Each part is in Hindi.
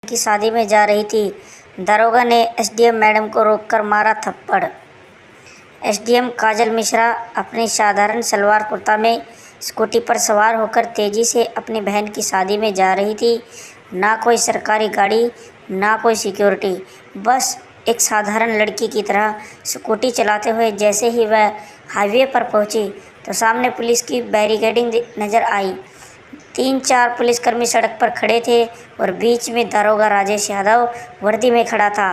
की शादी में जा रही थी। दरोगा ने एसडीएम मैडम को रोककर मारा थप्पड़। एसडीएम काजल मिश्रा अपनी साधारण सलवार कुर्ता में स्कूटी पर सवार होकर तेजी से अपनी बहन की शादी में जा रही थी। ना कोई सरकारी गाड़ी, ना कोई सिक्योरिटी, बस एक साधारण लड़की की तरह स्कूटी चलाते हुए जैसे ही वह हाईवे पर पहुंची तो सामने पुलिस की बैरिकेडिंग नज़र आई। 3-4 पुलिसकर्मी सड़क पर खड़े थे और बीच में दरोगा राजेश यादव वर्दी में खड़ा था।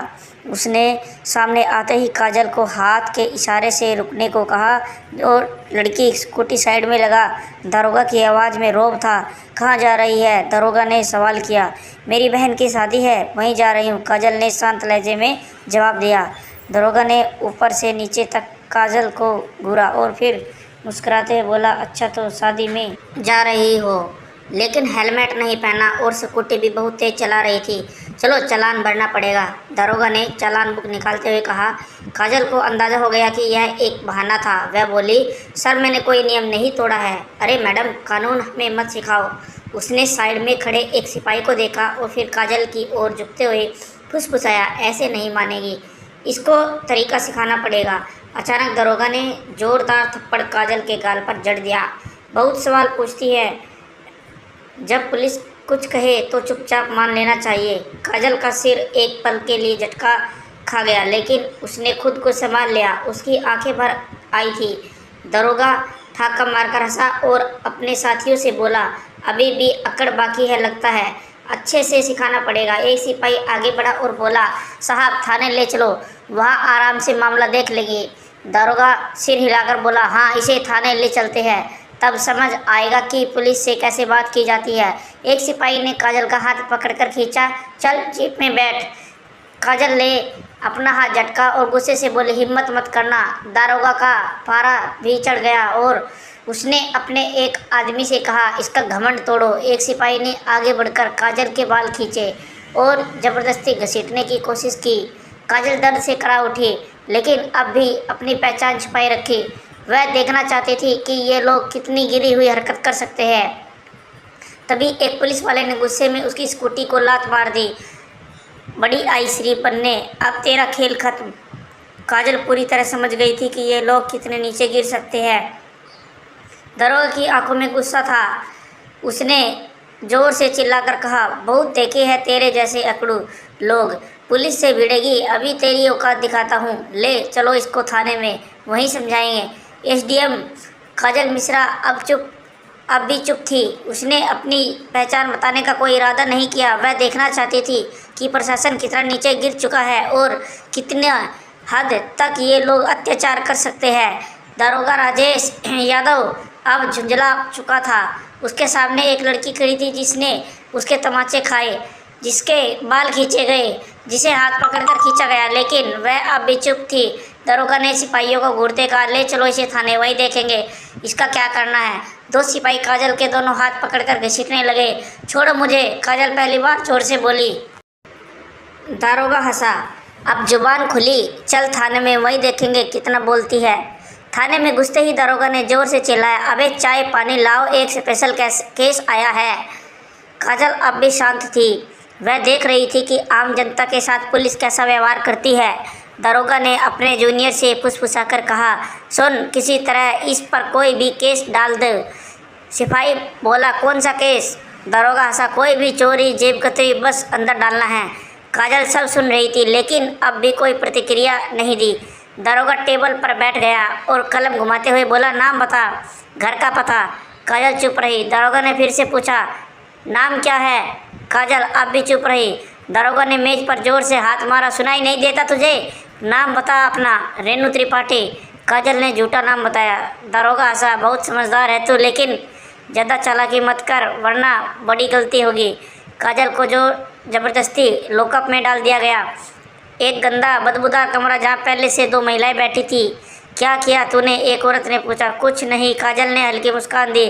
उसने सामने आते ही काजल को हाथ के इशारे से रुकने को कहा और लड़की स्कूटी साइड में लगा। दरोगा की आवाज़ में रौब था। कहाँ जा रही है? दरोगा ने सवाल किया। मेरी बहन की शादी है, वहीं जा रही हूँ, काजल ने शांत लहजे में जवाब दिया। दरोगा ने ऊपर से नीचे तक काजल को घूरा और फिर मुस्कुराते हुए बोला, अच्छा तो शादी में जा रही हो, लेकिन हेलमेट नहीं पहना और स्कूटी भी बहुत तेज चला रही थी। चलो चालान भरना पड़ेगा। दरोगा ने चालान बुक निकालते हुए कहा। काजल को अंदाज़ा हो गया कि यह एक बहाना था। वह बोली, सर मैंने कोई नियम नहीं तोड़ा है। अरे मैडम, कानून हमें मत सिखाओ। उसने साइड में खड़े एक सिपाही को देखा और फिर काजल की ओर झुकते हुए फुसफुसाया, ऐसे नहीं मानेगी, इसको तरीका सिखाना पड़ेगा। अचानक दरोगा ने जोरदार थप्पड़ काजल के गाल पर जड़ दिया। बहुत सवाल पूछती है, जब पुलिस कुछ कहे तो चुपचाप मान लेना चाहिए। काजल का सिर एक पल के लिए झटका खा गया, लेकिन उसने खुद को संभाल लिया। उसकी आंखें भर आई थी। दरोगा ठाका मारकर हंसा और अपने साथियों से बोला, अभी भी अकड़ बाकी है लगता है, अच्छे से सिखाना पड़ेगा। एक सिपाही आगे बढ़ा और बोला, साहब थाने ले चलो, वहाँ आराम से मामला देख लेंगे। दरोगा सिर हिलाकर बोला, हाँ इसे थाने ले चलते हैं, तब समझ आएगा कि पुलिस से कैसे बात की जाती है। एक सिपाही ने काजल का हाथ पकड़कर खींचा। चल जीप में बैठ। काजल ने अपना हाथ झटका और गुस्से से बोली, हिम्मत मत करना। दरोगा का पारा भी चढ़ गया और उसने अपने एक आदमी से कहा, इसका घमंड तोड़ो। एक सिपाही ने आगे बढ़कर काजल के बाल खींचे और ज़बरदस्ती घसीटने की कोशिश की। काजल दर्द से करा उठी, लेकिन अब भी अपनी पहचान छुपाए रखी। वह देखना चाहती थी कि ये लोग कितनी गिरी हुई हरकत कर सकते हैं। तभी एक पुलिस वाले ने गुस्से में उसकी स्कूटी को लात मार दी। बड़ी आई श्री पन्ने, अब तेरा खेल खत्म। काजल पूरी तरह समझ गई थी कि ये लोग कितने नीचे गिर सकते हैं। दरोगा की आंखों में गुस्सा था। उसने जोर से चिल्लाकर कहा, बहुत देखे हैं तेरे जैसे अकड़ू लोग, पुलिस से भिड़ेगी, अभी तेरी औकात दिखाता हूँ। ले चलो इसको थाने में, वहीं समझाएंगे। एसडीएम काजल मिश्रा अब भी चुप थी। उसने अपनी पहचान बताने का कोई इरादा नहीं किया। वह देखना चाहती थी कि प्रशासन कितना नीचे गिर चुका है और कितना हद तक ये लोग अत्याचार कर सकते हैं। दरोगा राजेश यादव अब झुंझला चुका था। उसके सामने एक लड़की खड़ी थी जिसने उसके तमाचे खाए, जिसके बाल खींचे गए, जिसे हाथ पकड़कर खींचा गया, लेकिन वह अब भी चुप थी। दरोगा ने सिपाहियों को घूरते कहा, ले चलो इसे थाने, वही देखेंगे इसका क्या करना है। 2 सिपाही काजल के दोनों हाथ पकड़कर घसीटने लगे। छोड़ो मुझे, काजल पहली बार जोर से बोली। दरोगा हंसा। अब जुबान खुली, चल थाने में, वही देखेंगे कितना बोलती है। थाने में घुसते ही दरोगा ने जोर से चिल्लाया, अबे चाय पानी लाओ, एक स्पेशल केस आया है। काजल अब भी शांत थी। वह देख रही थी कि आम जनता के साथ पुलिस कैसा व्यवहार करती है। दरोगा ने अपने जूनियर से फुसफुसाकर कहा, सुन, किसी तरह इस पर कोई भी केस डाल दे। सिपाही बोला, कौन सा केस? दरोगा हंसा, कोई भी चोरी, जेब कतरी, बस अंदर डालना है। काजल सब सुन रही थी, लेकिन अब भी कोई प्रतिक्रिया नहीं दी। दरोगा टेबल पर बैठ गया और कलम घुमाते हुए बोला, नाम बता, घर का पता। काजल चुप रही। दरोगा ने फिर से पूछा, नाम क्या है? काजल अब भी चुप रही। दरोगा ने मेज पर जोर से हाथ मारा, सुनाई नहीं देता तुझे? नाम बता अपना। रेणु त्रिपाठी। काजल ने झूठा नाम बताया। दरोगा हंसा, बहुत समझदार है तू, लेकिन ज़्यादा चालाकी मत कर वरना बड़ी गलती होगी। काजल को जो ज़बरदस्ती लॉकअप में डाल दिया गया। एक गंदा बदबूदार कमरा जहाँ पहले से 2 महिलाएं बैठी थी। क्या किया तूने? एक औरत ने पूछा। कुछ नहीं, काजल ने हल्की मुस्कान दी।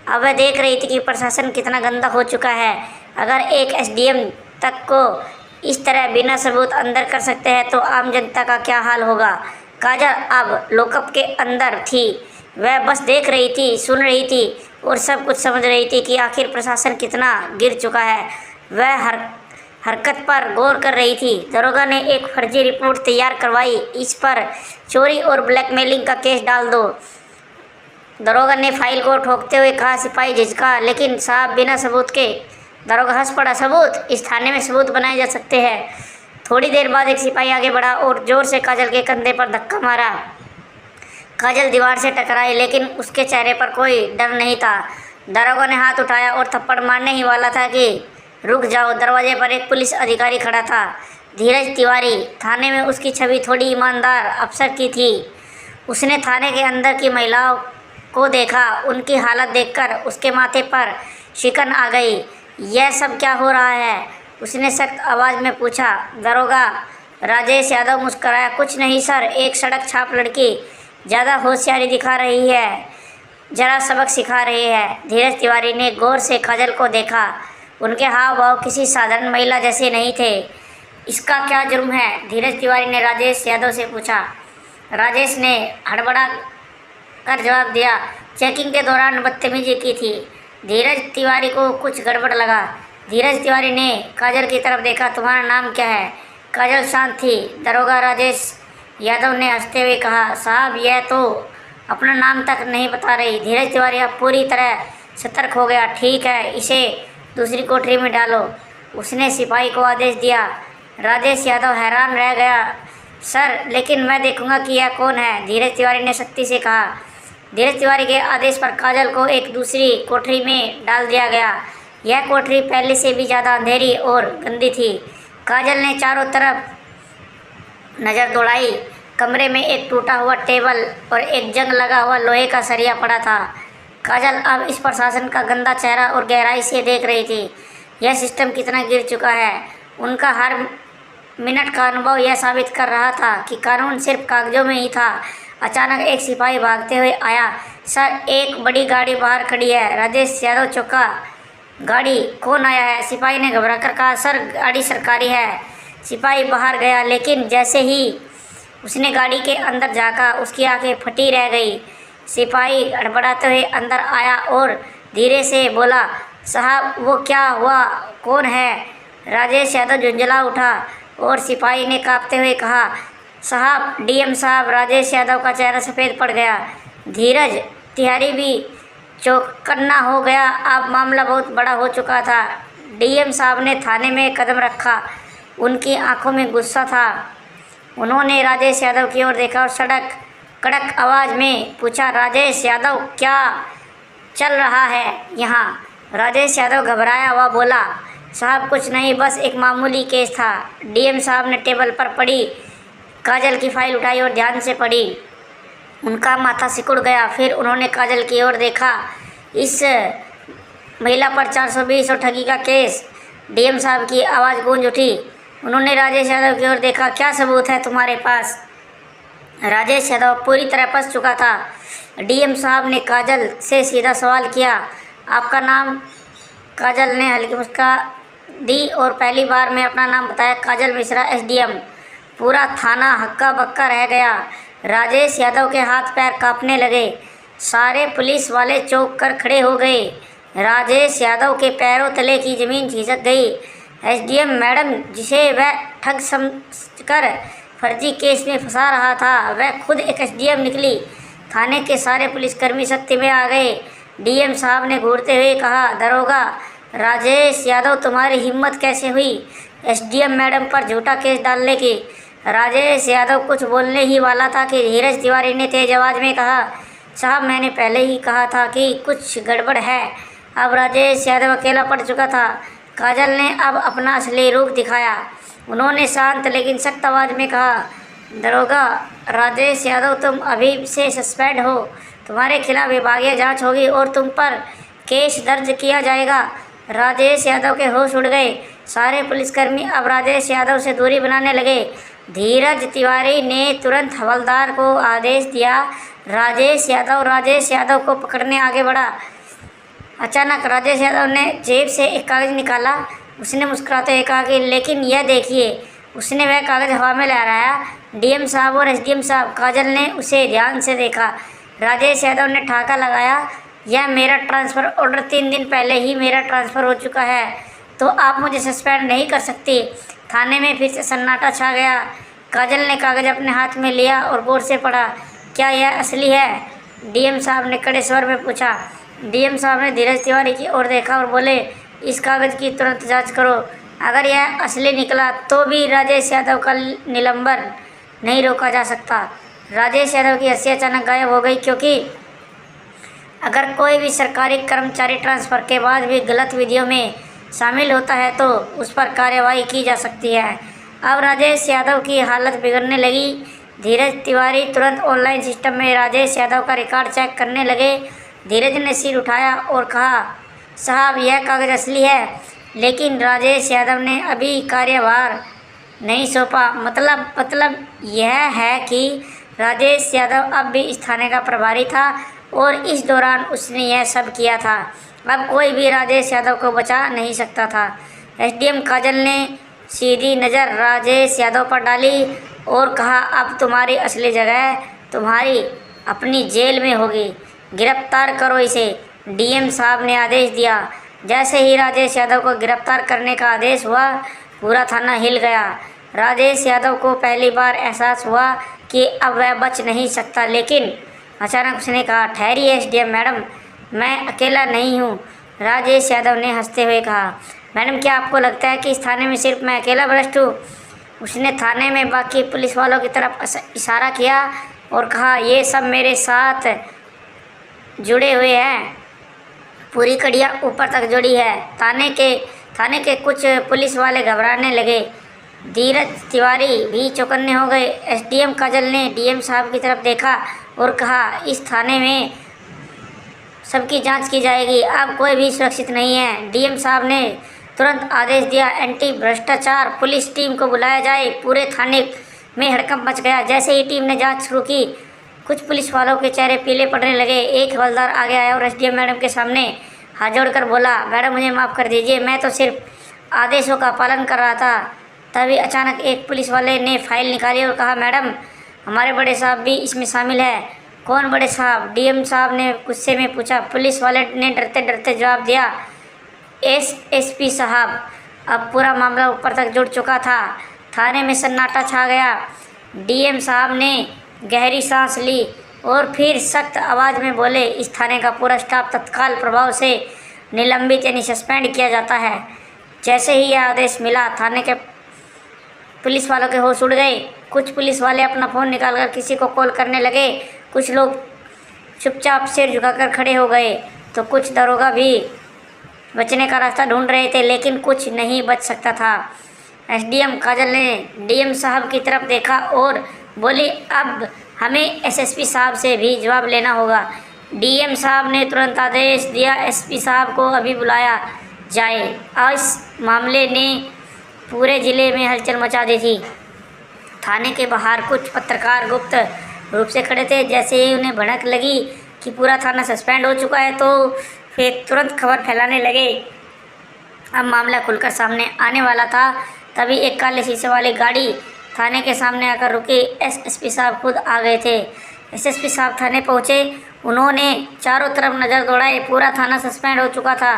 अब वह देख रही थी कि प्रशासन कितना गंदा हो चुका है। अगर एक एसडीएम तक को इस तरह बिना सबूत अंदर कर सकते हैं तो आम जनता का क्या हाल होगा। काजल अब लॉकअप के अंदर थी। वह बस देख रही थी, सुन रही थी और सब कुछ समझ रही थी कि आखिर प्रशासन कितना गिर चुका है। वह हरकत पर गौर कर रही थी। दरोगा ने एक फर्जी रिपोर्ट तैयार करवाई, इस पर चोरी और ब्लैकमेलिंग का केस डाल दो। दरोगा ने फाइल को ठोकते हुए कहा। सिपाही झिझका, लेकिन साहब बिना सबूत के। दरोगा हंस पड़ा। सबूत? इस थाने में सबूत बनाए जा सकते हैं। थोड़ी देर बाद एक सिपाही आगे बढ़ा और जोर से काजल के कंधे पर धक्का मारा। काजल दीवार से टकराई, लेकिन उसके चेहरे पर कोई डर नहीं था। दरोगा ने हाथ उठाया और थप्पड़ मारने ही वाला था कि रुक जाओ। दरवाजे पर एक पुलिस अधिकारी खड़ा था, धीरज तिवारी। थाने में उसकी छवि थोड़ी ईमानदार अफसर की थी। उसने थाने के अंदर की महिलाओं को देखा। उनकी हालत देखकर उसके माथे पर शिकन आ गई। यह सब क्या हो रहा है? उसने सख्त आवाज़ में पूछा। दरोगा राजेश यादव मुस्कराया। कुछ नहीं सर, एक सड़क छाप लड़की ज़्यादा होशियारी दिखा रही है, जरा सबक सिखा रही है। धीरज तिवारी ने गौर से काजल को देखा। उनके हाव भाव किसी साधारण महिला जैसे नहीं थे। इसका क्या जुर्म है? धीरज तिवारी ने राजेश यादव से पूछा। राजेश ने हड़बड़ा कर जवाब दिया, चेकिंग के दौरान बदतमीजी की थी। धीरज तिवारी को कुछ गड़बड़ लगा। धीरज तिवारी ने काजल की तरफ देखा। तुम्हारा नाम क्या है? काजल शांत थी। दरोगा राजेश यादव ने हंसते हुए कहा, साहब यह तो अपना नाम तक नहीं बता रही। धीरज तिवारी अब पूरी तरह सतर्क हो गया। ठीक है, इसे दूसरी कोठरी में डालो, उसने सिपाही को आदेश दिया। राजेश यादव हैरान रह गया। सर, लेकिन मैं देखूंगा कि यह कौन है, धीरज तिवारी ने सख्ती से कहा। धीरज तिवारी के आदेश पर काजल को एक दूसरी कोठरी में डाल दिया गया। यह कोठरी पहले से भी ज़्यादा अंधेरी और गंदी थी। काजल ने चारों तरफ नज़र दौड़ाई। कमरे में एक टूटा हुआ टेबल और एक जंग लगा हुआ लोहे का सरिया पड़ा था। काजल अब इस प्रशासन का गंदा चेहरा और गहराई से देख रही थी। यह सिस्टम कितना गिर चुका है। उनका हर मिनट का अनुभव यह साबित कर रहा था कि कानून सिर्फ कागजों में ही था। अचानक एक सिपाही भागते हुए आया। सर, एक बड़ी गाड़ी बाहर खड़ी है। राजेश यादव चौंका। गाड़ी? कौन आया है? सिपाही ने घबरा कर कहा। सर, गाड़ी सरकारी है। सिपाही बाहर गया, लेकिन जैसे ही उसने गाड़ी के अंदर झांका, उसकी आंखें फटी रह गई। सिपाही हड़बड़ाते हुए अंदर आया और धीरे से बोला, साहब वो क्या हुआ? कौन है? राजेश यादव झुंझला उठा और सिपाही ने कांपते हुए कहा, साहब, डीएम साहब। राजेश यादव का चेहरा सफ़ेद पड़ गया। धीरज तिवारी भी चौकन्ना हो गया। अब मामला बहुत बड़ा हो चुका था। डीएम साहब ने थाने में कदम रखा। उनकी आंखों में गुस्सा था। उन्होंने राजेश यादव की ओर देखा और कड़क आवाज़ में पूछा, राजेश यादव, क्या चल रहा है यहाँ? राजेश यादव घबराया हुआ बोला, साहब कुछ नहीं, बस एक मामूली केस था। डीएम साहब ने टेबल पर पड़ी काजल की फाइल उठाई और ध्यान से पढ़ी। उनका माथा सिकुड़ गया। फिर उन्होंने काजल की ओर देखा। इस महिला पर 420 और ठगी का केस। डीएम साहब की आवाज़ गूंज उठी। उन्होंने राजेश यादव की ओर देखा। क्या सबूत है तुम्हारे पास? राजेश यादव पूरी तरह फंस चुका था। डीएम साहब ने काजल से सीधा सवाल किया, आपका नाम? काजल ने हल्की मुस्कुराहट दी और पहली बार में अपना नाम बताया, काजल मिश्रा, एसडीएम। पूरा थाना हक्का बक्का रह गया। राजेश यादव के हाथ पैर कांपने लगे। सारे पुलिस वाले चौंक कर खड़े हो गए। राजेश यादव के पैरों तले की ज़मीन खिसक गई। एसडीएम मैडम, जिसे वह ठग समझकर फर्जी केस में फंसा रहा था, वह खुद एक एसडीएम निकली। थाने के सारे पुलिसकर्मी सत्य में आ गए। डीएम साहब ने घूरते हुए कहा, दरोगा राजेश यादव, तुम्हारी हिम्मत कैसे हुई एसडीएम मैडम पर झूठा केस डालने की? राजेश यादव कुछ बोलने ही वाला था कि धीरज तिवारी ने तेज आवाज़ में कहा, साहब मैंने पहले ही कहा था कि कुछ गड़बड़ है। अब राजेश यादव अकेला पड़ चुका था। काजल ने अब अपना असली रूप दिखाया। उन्होंने शांत लेकिन सख्त आवाज़ में कहा, दरोगा राजेश यादव, तुम अभी से सस्पेंड हो। तुम्हारे खिलाफ विभागीय जांच होगी और तुम पर केस दर्ज किया जाएगा। राजेश यादव के होश उड़ गए। सारे पुलिसकर्मी अब राजेश यादव से दूरी बनाने लगे। धीरज तिवारी ने तुरंत हवलदार को आदेश दिया। राजेश यादव को पकड़ने आगे बढ़ा। अचानक राजेश यादव ने जेब से एक कागज़ निकाला। उसने मुस्कुराते हुए कहा कि लेकिन यह देखिए। उसने वह कागज़ हवा में लहराया। डीएम साहब और एसडीएम साहब। काजल ने उसे ध्यान से देखा। राजेश यादव ने ठहाका लगाया, यह मेरा ट्रांसफ़र ऑर्डर 3 दिन पहले ही मेरा ट्रांसफ़र हो चुका है। तो आप मुझे सस्पेंड नहीं कर सकती। थाने में फिर से सन्नाटा छा गया। काजल ने कागज़ अपने हाथ में लिया और गौर से पढ़ा। क्या यह असली है? डीएम साहब ने कड़े स्वर में पूछा। डीएम साहब ने धीरज तिवारी की ओर देखा और बोले, इस कागज़ की तुरंत जांच करो। अगर यह असली निकला तो भी राजेश यादव का निलंबन नहीं रोका जा सकता। राजेश यादव की हंसी अचानक गायब हो गई, क्योंकि अगर कोई भी सरकारी कर्मचारी ट्रांसफ़र के बाद भी गलत विधियों में शामिल होता है तो उस पर कार्रवाई की जा सकती है। अब राजेश यादव की हालत बिगड़ने लगी। धीरज तिवारी तुरंत ऑनलाइन सिस्टम में राजेश यादव का रिकॉर्ड चेक करने लगे। धीरज ने सिर उठाया और कहा, साहब यह कागज़ असली है, लेकिन राजेश यादव ने अभी कार्यभार नहीं सौंपा। मतलब यह है कि राजेश यादव अब भी इस थाने का प्रभारी था और इस दौरान उसने यह सब किया था। अब कोई भी राजेश यादव को बचा नहीं सकता था। एसडीएम काजल ने सीधी नज़र राजेश यादव पर डाली और कहा, अब तुम्हारी असली जगह तुम्हारी अपनी जेल में होगी। गिरफ्तार करो इसे। डीएम साहब ने आदेश दिया। जैसे ही राजेश यादव को गिरफ्तार करने का आदेश हुआ, पूरा थाना हिल गया। राजेश यादव को पहली बार एहसास हुआ कि अब वह बच नहीं सकता, लेकिन अचानक उसने कहा, ठहरिए एसडीएम मैडम, मैं अकेला नहीं हूँ। राजेश यादव ने हंसते हुए कहा, मैडम क्या आपको लगता है कि इस थाने में सिर्फ मैं अकेला भ्रष्ट हूँ? उसने थाने में बाकी पुलिस वालों की तरफ इशारा किया और कहा, ये सब मेरे साथ जुड़े हुए हैं। पूरी कड़ियाँ ऊपर तक जुड़ी है। थाने के कुछ पुलिस वाले घबराने लगे। धीरज तिवारी भी चौकन्ने हो गए। एसडीएम काजल ने डीएम साहब की तरफ देखा और कहा, इस थाने में सबकी जांच की जाएगी, अब कोई भी सुरक्षित नहीं है। डीएम साहब ने तुरंत आदेश दिया, एंटी भ्रष्टाचार पुलिस टीम को बुलाया जाए। पूरे थाने में हड़कंप मच गया। जैसे ही टीम ने जांच शुरू की, कुछ पुलिस वालों के चेहरे पीले पड़ने लगे। एक हवलदार आगे आया और एसडीएम मैडम के सामने हाथ जोड़कर बोला, मैडम मुझे माफ़ कर दीजिए, मैं तो सिर्फ आदेशों का पालन कर रहा था। तभी अचानक एक पुलिस वाले ने फाइल निकाली और कहा, मैडम हमारे बड़े साहब भी इसमें शामिल है। कौन बड़े साहब? डीएम साहब ने गुस्से में पूछा। पुलिस वाले ने डरते डरते जवाब दिया, एसएसपी साहब। अब पूरा मामला ऊपर तक जुड़ चुका था। थाने में सन्नाटा छा गया। डीएम साहब ने गहरी सांस ली और फिर सख्त आवाज़ में बोले, इस थाने का पूरा स्टाफ तत्काल प्रभाव से निलंबित यानी सस्पेंड किया जाता है। जैसे ही यह आदेश मिला, थाने के पुलिस वालों के होश उड़ गए। कुछ पुलिस वाले अपना फ़ोन निकालकर किसी को कॉल करने लगे। कुछ लोग चुपचाप सिर झुकाकर खड़े हो गए, तो कुछ दरोगा भी बचने का रास्ता ढूंढ रहे थे, लेकिन कुछ नहीं बच सकता था। एसडीएम काजल ने डीएम साहब की तरफ देखा और बोली, अब हमें एसएसपी साहब से भी जवाब लेना होगा। डीएम साहब ने तुरंत आदेश दिया, एसपी साहब को अभी बुलाया जाए। इस मामले ने पूरे ज़िले में हलचल मचा दी थी। थाने के बाहर कुछ पत्रकार गुप्त रूप से खड़े थे। जैसे ही उन्हें भनक लगी कि पूरा थाना सस्पेंड हो चुका है, तो फिर तुरंत खबर फैलाने लगे। अब मामला खुलकर सामने आने वाला था। तभी एक काले शीशे वाली गाड़ी थाने के सामने आकर रुकी। एसएसपी साहब खुद आ गए थे। एसएसपी साहब थाने पहुँचे। उन्होंने चारों तरफ नज़र दौड़ाई। पूरा थाना सस्पेंड हो चुका था।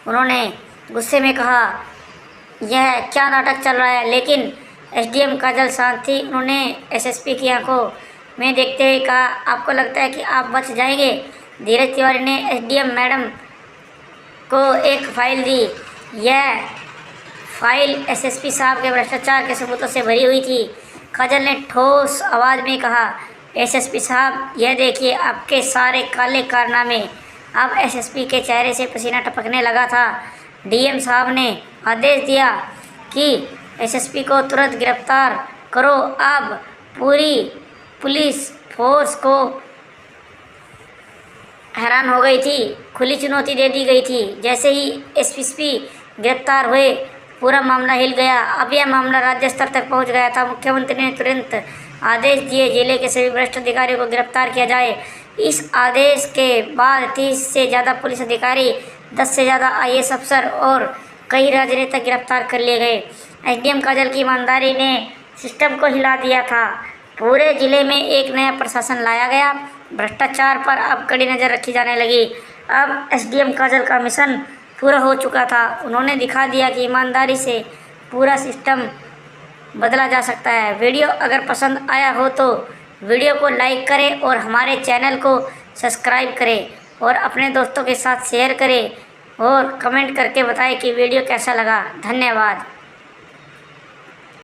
उन्होंने गुस्से में कहा, यह क्या नाटक चल रहा है? लेकिन एसडीएम काजल शांत थी। उन्होंने एसएसपी की आंखों में देखते हुए कहा, आपको लगता है कि आप बच जाएंगे? धीरज तिवारी ने एसडीएम मैडम को एक फाइल दी। यह फाइल एसएसपी साहब के भ्रष्टाचार के सबूतों से भरी हुई थी। काजल ने ठोस आवाज़ में कहा, एसएसपी साहब यह देखिए आपके सारे काले कारनामे। अब एसएसपी के चेहरे से पसीना टपकने लगा था। डीएम साहब ने आदेश दिया कि एसएसपी को तुरंत गिरफ्तार करो। अब पूरी पुलिस फोर्स को हैरान हो गई थी। खुली चुनौती दे दी गई थी। जैसे ही एसएसपी गिरफ्तार हुए, पूरा मामला हिल गया। अब यह मामला राज्य स्तर तक पहुंच गया था। मुख्यमंत्री ने तुरंत आदेश दिए, जिले के सभी भ्रष्ट अधिकारियों को गिरफ्तार किया जाए। इस आदेश के बाद 30 से ज़्यादा पुलिस अधिकारी, 10 से ज़्यादा आईएएस अफसर और कई राजनेता गिरफ्तार कर लिए गए। एसडीएम काजल की ईमानदारी ने सिस्टम को हिला दिया था। पूरे ज़िले में एक नया प्रशासन लाया गया। भ्रष्टाचार पर अब कड़ी नज़र रखी जाने लगी। अब एसडीएम काजल का मिशन पूरा हो चुका था। उन्होंने दिखा दिया कि ईमानदारी से पूरा सिस्टम बदला जा सकता है। वीडियो अगर पसंद आया हो तो वीडियो को लाइक करें और हमारे चैनल को सब्सक्राइब करें और अपने दोस्तों के साथ शेयर करें और कमेंट करके बताएं कि वीडियो कैसा लगा। धन्यवाद।